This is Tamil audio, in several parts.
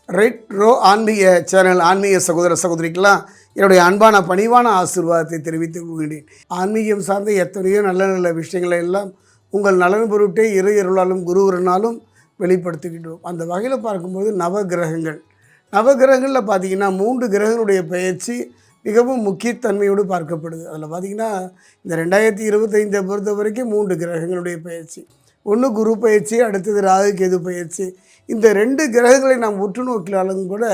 ரெட் ரோ ஆன்மீக சேனல் ஆன்மீக சகோதர சகோதரிக்கெல்லாம் என்னுடைய அன்பான பணிவான ஆசீர்வாதத்தை தெரிவித்துக் கொள்கிறேன். ஆன்மீகம் சார்ந்த எத்தனையோ நல்ல நல்ல விஷயங்களை எல்லாம் உங்கள் நலன் பொருட்டே இறை அருளாலும் குருவரனாலும் வெளிப்படுத்துகின்றோம். அந்த வகையில் பார்க்கும்போது நவகிரகங்களில் பார்த்திங்கன்னா 3 கிரகங்களுடைய பெயர்ச்சி மிகவும் முக்கியத்தன்மையோடு பார்க்கப்படுது. அதில் பார்த்திங்கன்னா இந்த 2025 பொறுத்த வரைக்கும் 3 கிரகங்களுடைய பெயர்ச்சி. ஒன்று குரு பயிற்சி, அடுத்தது ராகு கேது பயிற்சி. இந்த 2 கிரகங்களை நாம் உற்று நோக்கினாலும் கூட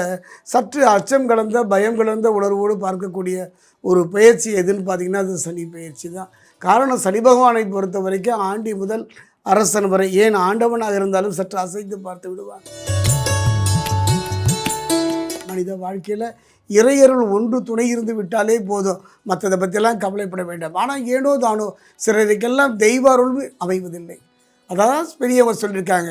சற்று அச்சம் கலந்த பயம் கலந்த உணர்வோடு பார்க்கக்கூடிய ஒரு பயிற்சி எதுன்னு பார்த்திங்கன்னா அது சனி பயிற்சி தான். காரணம், சனி பகவானை பொறுத்த வரைக்கும் ஆண்டி முதல் அரசன் வரை, ஏன் ஆண்டவனாக இருந்தாலும் சற்று அசைத்து பார்த்து விடுவான். மனித வாழ்க்கையில் இறையருள் ஒன்று துணை இருந்து விட்டாலே போதும், மற்றதை பற்றியெல்லாம் கவலைப்பட வேண்டாம். ஆனால் ஏனோ தானோ சிலருக்கெல்லாம் தெய்வ அருள் அமைவதில்லை. அதான் பெரியவங்க சொல்லியிருக்காங்க,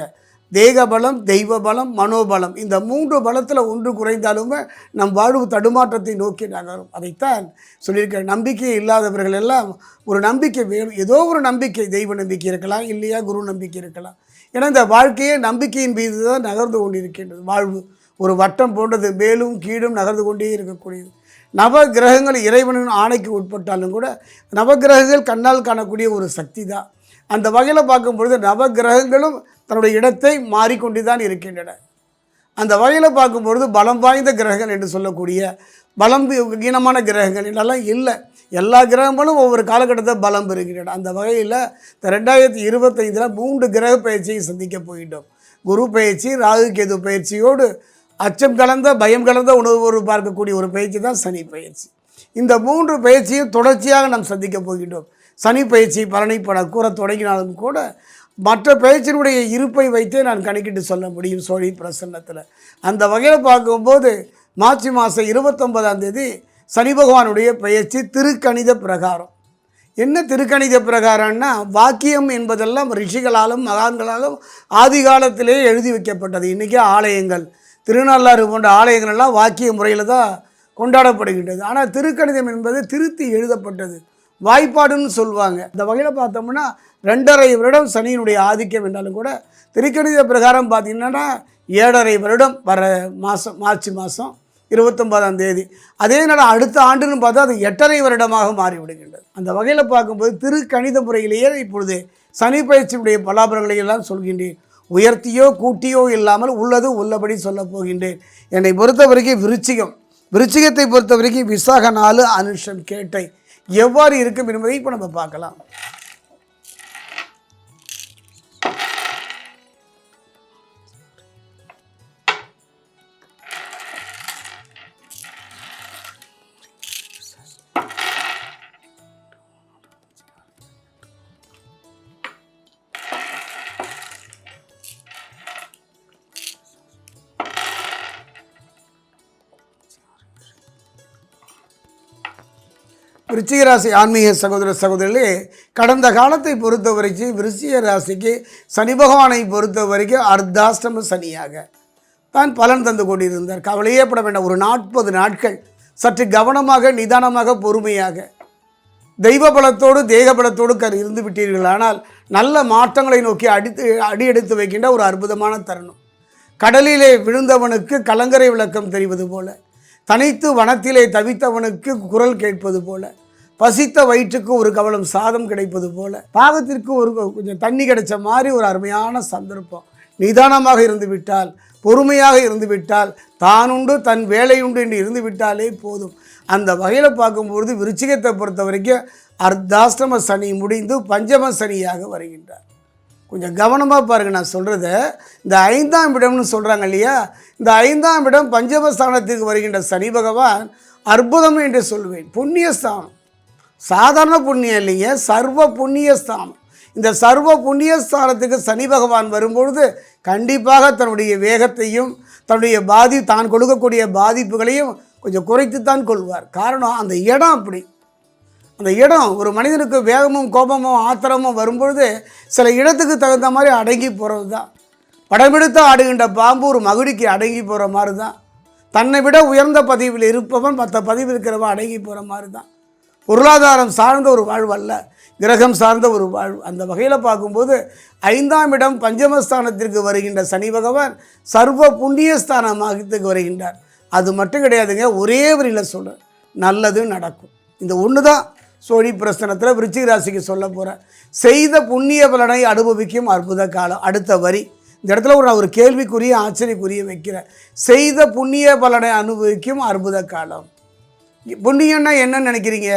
தேக பலம், தெய்வ பலம், மனோபலம், இந்த 3 பலத்தில் ஒன்று குறைந்தாலுமே நம் வாழ்வு தடுமாற்றத்தை நோக்கி நகரும். அதைத்தான் சொல்லியிருக்க. நம்பிக்கை இல்லாதவர்கள் எல்லாம் ஒரு நம்பிக்கை வேணும். ஏதோ ஒரு நம்பிக்கை, தெய்வ நம்பிக்கை இருக்கலாம், இல்லையா குரு நம்பிக்கை இருக்கலாம். ஏன்னா இந்த வாழ்க்கையே நம்பிக்கையின் மீது தான் நகர்ந்து கொண்டிருக்கின்றது. வாழ்வு ஒரு வட்டம் போன்றது, மேலும் கீழும் நகர்ந்து கொண்டே இருக்கக்கூடியது. நவ கிரகங்கள் இறைவனின் ஆணைக்கு உட்பட்டாலும் கூட நவகிரகங்கள் கண்ணால் காணக்கூடிய ஒரு சக்தி தான். அந்த வகையில் பார்க்கும்பொழுது நவகிரகங்களும் தன்னுடைய இடத்தை மாறிக்கொண்டு தான் இருக்கின்றன. அந்த வகையில் பார்க்கும்பொழுது பலம் வாய்ந்த கிரகங்கள் என்று சொல்லக்கூடிய பலம் ஈனமான கிரகங்கள் என்னெல்லாம் இல்லை. எல்லா கிரகங்களும் ஒவ்வொரு காலகட்டத்தில் பலம் பெறுகின்றன. அந்த வகையில் இந்த 2025 3 கிரக பயிற்சியை சந்திக்க போகின்றோம். குரு பயிற்சி, ராகு கேது பயிற்சியோடு அச்சம் கலந்த பயம் கலந்த உணர்வோடு பார்க்கக்கூடிய ஒரு பயிற்சி தான் சனி பயிற்சி. இந்த 3 பயிற்சியும் தொடர்ச்சியாக நாம் சந்திக்க போகின்றோம். சனி பயிற்சி பலனை கூற தொடங்கினாலும் கூட மற்ற பயிற்சியினுடைய இருப்பை வைத்தே நான் கணக்கிட்டு சொல்ல முடியும் சோழி பிரசன்னத்தில். அந்த வகையில் பார்க்கும்போது மார்ச் மாதம் 29 சனி பகவானுடைய பயிற்சி திருக்கணித பிரகாரம். என்ன திருக்கணித பிரகாரம்னா, வாக்கியம் என்பதெல்லாம் ரிஷிகளாலும் மகான்களாலும் ஆதி காலத்திலே எழுதி வைக்கப்பட்டது. இன்றைக்கி ஆலயங்கள், திருநள்ளாறு போன்ற ஆலயங்கள் எல்லாம் வாக்கிய முறையில் தான் கொண்டாடப்படுகின்றது. ஆனால் திருக்கணிதம் என்பது திருத்தி எழுதப்பட்டது, வாய்ப்பாடுன்னு சொல்லுவாங்க. இந்த வகையில் பார்த்தோம்னா 2.5 வருடம் சனியினுடைய ஆதிக்கம் என்றாலும் கூட திருக்கணித பிரகாரம் பார்த்திங்கன்னா 7.5 வருடம் வர மாதம் மார்ச் மாதம் 29 அதே நாள் அடுத்த ஆண்டுன்னு பார்த்தா அது 8.5 வருடமாக மாறிவிடுகின்றது. அந்த வகையில் பார்க்கும்போது திருக்கணித முறையிலேயே இப்பொழுது சனி பயிற்சியுடைய பலாபலங்களை எல்லாம் சொல்கின்றேன். உயர்த்தியோ கூட்டியோ இல்லாமல் உள்ளது உள்ளபடி சொல்ல போகின்றேன். என்னை பொறுத்த வரைக்கும் விருச்சிகத்தை பொறுத்த வரைக்கும் விசாக 4 அனுஷம் கேட்டை எவ்வாறு இருக்கும் என்பதை இப்போ நம்ம பார்க்கலாம். விருச்சிக ராசி ஆன்மீக சகோதர சகோதரிகளே, கடந்த காலத்தை பொறுத்த வரைக்கும் விருச்சிக ராசிக்கு சனி பகவானை பொறுத்த வரைக்கும் அர்த்தாஷ்டம சனியாக தான் பலன் தந்து கொண்டிருந்தார். கவலையே பட வேண்டாம். ஒரு 40 நாட்கள் சற்று கவனமாக, நிதானமாக, பொறுமையாக தெய்வ பலத்தோடு தேக பலத்தோடு இருந்து விட்டீர்கள். ஆனால் நல்ல மாற்றங்களை நோக்கி அடியெடுத்து வைக்கின்ற ஒரு அற்புதமான தருணம். கடலிலே விழுந்தவனுக்கு கலங்கரை விளக்கம் தெரிவது போல, தனித்து வனத்திலே தவித்தவனுக்கு குரல் கேட்பது போல, பசித்த வயிற்றுக்கு ஒரு கவளம் சாதம் கிடைப்பது போல, பாகத்திற்கு ஒரு கொஞ்சம் தண்ணி கிடைச்ச மாதிரி ஒரு அருமையான சந்தர்ப்பம். நிதானமாக இருந்து விட்டால், பொறுமையாக இருந்து விட்டால், தானுண்டு தன் வேலையுண்டு என்று இருந்து விட்டாலே போதும். அந்த வகையில் பார்க்கும்பொழுது விருச்சிகத்தை பொறுத்த வரைக்கும் அர்த்தாஷ்டம சனி முடிந்து பஞ்சம சனியாக வருகின்றார். கொஞ்சம் கவனமாக பாருங்கள் நான் சொல்கிறத. இந்த 5ஆம் இடம்னு சொல்கிறாங்க இல்லையா, இந்த 5ஆம் இடம் பஞ்சமஸ்தானத்திற்கு வருகின்ற சனி பகவான் அற்புதம் என்று சொல்வேன். புண்ணியஸ்தானம், சாதாரண புண்ணியம் இல்லைங்க, சர்வ புண்ணியஸ்தானம். இந்த சர்வ புண்ணியஸ்தானத்துக்கு சனி பகவான் வரும்பொழுது கண்டிப்பாக தன்னுடைய வேகத்தையும் தன்னுடைய தான் கொடுக்கக்கூடிய பாதிப்புகளையும் கொஞ்சம் குறைத்துத்தான் கொள்வார். காரணம், அந்த இடம் அப்படி. அந்த இடம் ஒரு மனிதனுக்கு வேகமும் கோபமும் ஆத்திரமும் வரும்பொழுது சில இடத்துக்கு தகுந்த மாதிரி அடங்கி போகிறது தான். படமெடுத்து ஆடுகின்ற பாம்பு ஒரு மகுடிக்கு அடங்கி போகிற மாதிரி தான். தன்னை விட உயர்ந்த பதிவில் இருப்பவன் மற்ற பதிவில் இருக்கிறவன் அடங்கி போகிற மாதிரி தான். பொருளாதாரம் சார்ந்த ஒரு வாழ்வு அல்ல, கிரகம் சார்ந்த ஒரு வாழ்வு. அந்த வகையில் பார்க்கும்போது 5ஆம் இடம் பஞ்சமஸ்தானத்திற்கு வருகின்ற சனி பகவான் சர்வ புண்ணியஸ்தானமாகத்துக்கு வருகின்றார். அது மட்டும் கிடையாதுங்க, ஒரே வரியில் சொல்கிறேன், நல்லது நடக்கும். இந்த ஒன்று தான் சோழி பிரசனத்தில் விருச்சிக ராசிக்கு சொல்ல போகிறேன். செய்த புண்ணிய பலனை அனுபவிக்கும் அற்புத காலம். அடுத்த வரி இந்த இடத்துல ஒரு கேள்விக்குரிய ஆச்சரியக்குரிய வைக்கிறேன். செய்த புண்ணிய பலனை அனுபவிக்கும் அற்புத காலம். புண்ணியம்னா என்னன்னு நினைக்கிறீங்க?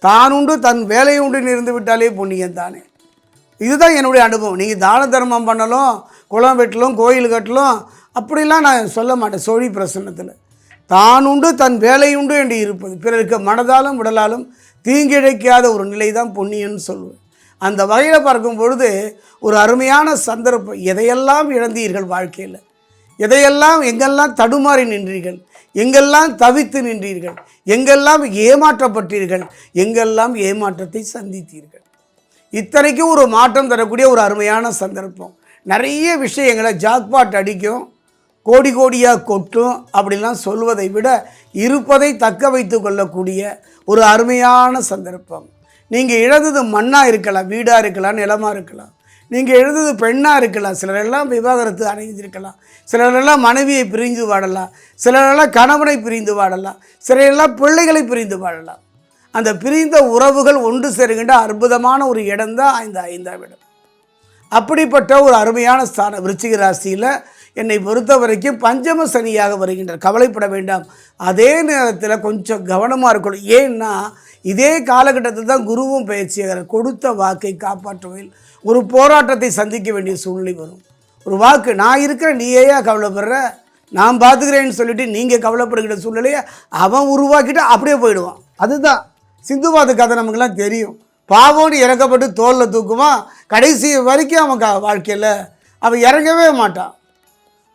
தான் உண்டு தன் வேலை உண்டுன்னு இருந்து விட்டாலே புண்ணியம் தானே. இதுதான் என்னுடைய அனுபவம். நீங்கள் தான தர்மம் பண்ணலும், குளம் வெட்டலும், கோயில் கட்டலும் அப்படிலாம் நான் சொல்ல மாட்டேன். சோழி பிரசன்னத்தில் தான் உண்டு தன் வேலை உண்டு என்று இருப்பது, பிறருக்கு மனதாலும் உடலாலும் தீங்கிழைக்காத ஒரு நிலை தான் புண்ணியன்னு சொல்லுவேன். அந்த வகையில் பார்க்கும் பொழுது ஒரு அருமையான சந்தர்ப்பம். எதையெல்லாம் இழந்தீர்கள் வாழ்க்கையில், எதையெல்லாம் எங்கெல்லாம் தடுமாறி நின்றீர்கள், எங்கெல்லாம் தவித்து நின்றீர்கள், எங்கெல்லாம் ஏமாற்றப்பட்டீர்கள், எங்கெல்லாம் ஏமாற்றத்தை சந்தித்தீர்கள். இத்தனைக்கும் ஒரு மாற்றம் தரக்கூடிய ஒரு அருமையான சந்தர்ப்பம். நிறைய விஷயங்களை ஜாக்பாட் அடிக்கும், கோடி கோடியாக கொட்டும் அப்படிலாம் சொல்வதை விட இருப்பதை தக்க வைத்து கொள்ளக்கூடிய ஒரு அருமையான சந்தர்ப்பம். நீங்கள் இழந்தது மண்ணாக இருக்கலாம், வீடாக இருக்கலாம், நிலமாக இருக்கலாம். நீங்கள் எழுந்தது பெண்ணாக இருக்கலாம். சிலரெல்லாம் விவாகரத்து அடைஞ்சிருக்கலாம், சிலரெல்லாம் மனைவியை பிரிந்து வாழலாம், சிலரெல்லாம் கணவனை பிரிந்து வாழலாம், சிலரெல்லாம் பிள்ளைகளை பிரிந்து வாழலாம். அந்த பிரிந்த உறவுகள் ஒன்று சேருகின்ற அற்புதமான ஒரு இடம்தான் இந்த 5ஆம் இடம். அப்படிப்பட்ட ஒரு அருமையான ஸ்தானம். விருச்சிக ராசியில் என்னை பொறுத்த வரைக்கும் பஞ்சம சனியாக வருகின்றார். கவலைப்பட வேண்டாம். அதே நேரத்தில் கொஞ்சம் கவனமாக இருக்கணும். ஏன்னா இதே காலகட்டத்தில் தான் குருவும் பயிற்சியாகிறார். கொடுத்த வாக்கை காப்பாற்றுவதில் ஒரு போராட்டத்தை சந்திக்க வேண்டிய சூழ்நிலை வரும். ஒரு வாக்கு, நான் இருக்கிறேன், நீ ஏயா கவலைப்படுற, நான் பார்த்துக்கிறேன்னு சொல்லிட்டு நீங்கள் கவலைப்படுகிற சூழ்நிலையை அவன் உருவாக்கிட்டு அப்படியே போயிடுவான். அதுதான் சிந்துபாத கதை நமக்குலாம் தெரியும். பாவோன்னு இறக்கப்பட்டு தோளில் தூக்குவான், கடைசி வரைக்கும் அவன் வாழ்க்கையில் அவன் இறங்கவே மாட்டான்.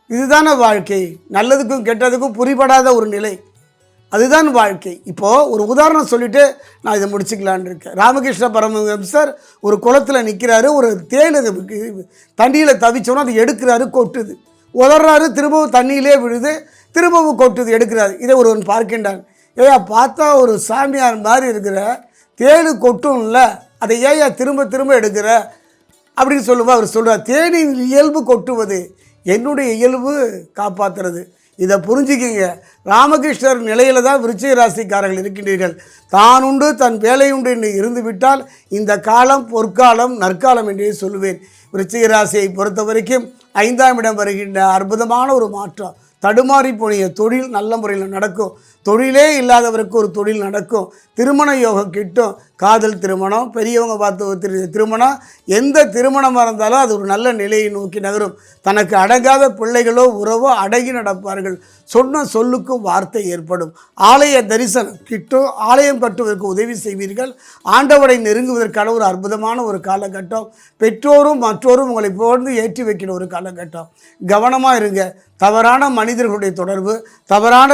இதுதானே வாழ்க்கை. நல்லதுக்கும் கெட்டதுக்கும் புரிபடாத ஒரு நிலை, அதுதான் வாழ்க்கை. இப்போது ஒரு உதாரணம் சொல்லிவிட்டு நான் இதை முடிச்சுக்கலான்னு இருக்கேன். ராமகிருஷ்ண பரமஹம்சர் ஒரு குளத்தில் நிற்கிறாரு. ஒரு தேள் தண்ணியில் தவிச்சோன்னா அது எடுக்கிறாரு, கொட்டுது, உதறாரு, திரும்பவும் தண்ணியிலே விழுது, திரும்பவும் கொட்டுது, எடுக்கிறாரு. இதை ஒருவன் பார்க்கின்றான். ஏயா பார்த்தா ஒரு சாமியார் மாதிரி இருக்கிற, தேள் கொட்டும்ல, அதை ஏயா திரும்ப திரும்ப எடுக்கிற அப்படின்னு சொல்லுவாள். அவர் சொல்கிறார், தேனின் இயல்பு கொட்டுவது, என்னுடைய இயல்பு காப்பாற்றுறது. இதை புரிஞ்சுக்கிங்க. ராமகிருஷ்ணர் நிலையில் தான் விருச்சிக ராசிக்காரர்கள் இருக்கின்றீர்கள். தான் உண்டு தன் வேலை உண்டு என்று இருந்து விட்டால் இந்த காலம் பொற்காலம், நற்காலம் என்றே சொல்லுவேன். விருச்சிக ராசியை பொறுத்த வரைக்கும் 5ஆம் இடம் வருகின்ற அற்புதமான ஒரு மாற்றம். தடுமாறி போனிய தொழில் நல்ல முறையில் நடக்கும். தொழிலே இல்லாதவருக்கு ஒரு தொழில் நடக்கும். திருமண யோகம் கிட்டும். காதல் திருமணம், பெரியவங்க பார்த்து திருமணம், எந்த திருமணமாக இருந்தாலும் அது ஒரு நல்ல நிலையை நோக்கி நகரும். தனக்கு அடங்காத பிள்ளைகளோ உறவோ அடங்கி நடப்பார்கள். சொன்ன சொல்லுக்கும் வார்த்தை ஏற்படும். ஆலய தரிசனம் கிட்டும். ஆலயம் கட்டுவதற்கு உதவி செய்வீர்கள். ஆண்டவரை நெருங்குவதற்கான ஒரு அற்புதமான ஒரு காலகட்டம். பெற்றோரும் மற்றோரும் உங்களை புகழ்ந்து ஏற்றி வைக்கிற ஒரு காலகட்டம். கவனமாக இருங்க. தவறான மனிதர்களுடைய தொடர்பு, தவறான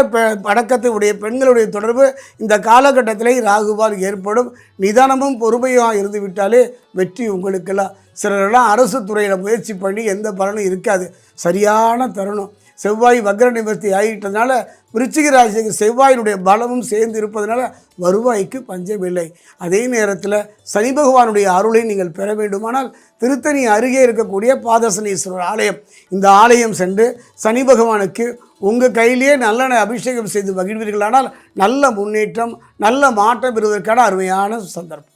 பழக்கத்தை உடைய பெண்களுடைய தொடர்பு இந்த காலகட்டத்தில் ராகுவால் ஏற்படும். நிதானமும் பொறுமையாக இருந்து விட்டாலே வெற்றி உங்களுக்கெல்லாம். சிலரெல்லாம் அரசு துறையில் முயற்சி பண்ணி எந்த பலனும் இருக்காது. சரியான தருணம். செவ்வாய் வக்ர நிவர்த்தி ஆகிட்டதுனால விருச்சிக ராசிக்கு செவ்வாயினுடைய பலமும் சேர்ந்து இருப்பதனால வருவாய்க்கு பஞ்சமில்லை. அதே நேரத்தில் சனி பகவானுடைய அருளை நீங்கள் பெற வேண்டுமானால் திருத்தணி அருகே இருக்கக்கூடிய பாதசனீஸ்வரர் ஆலயம், இந்த ஆலயம் சென்று சனி பகவானுக்கு உங்கள் கையிலேயே நல்லெண்ணெய் அபிஷேகம் செய்து மகிழ்வீர்களானால் நல்ல முன்னேற்றம், நல்ல மாற்றம் பெறுவதற்கான அருமையான சந்தர்ப்பம்.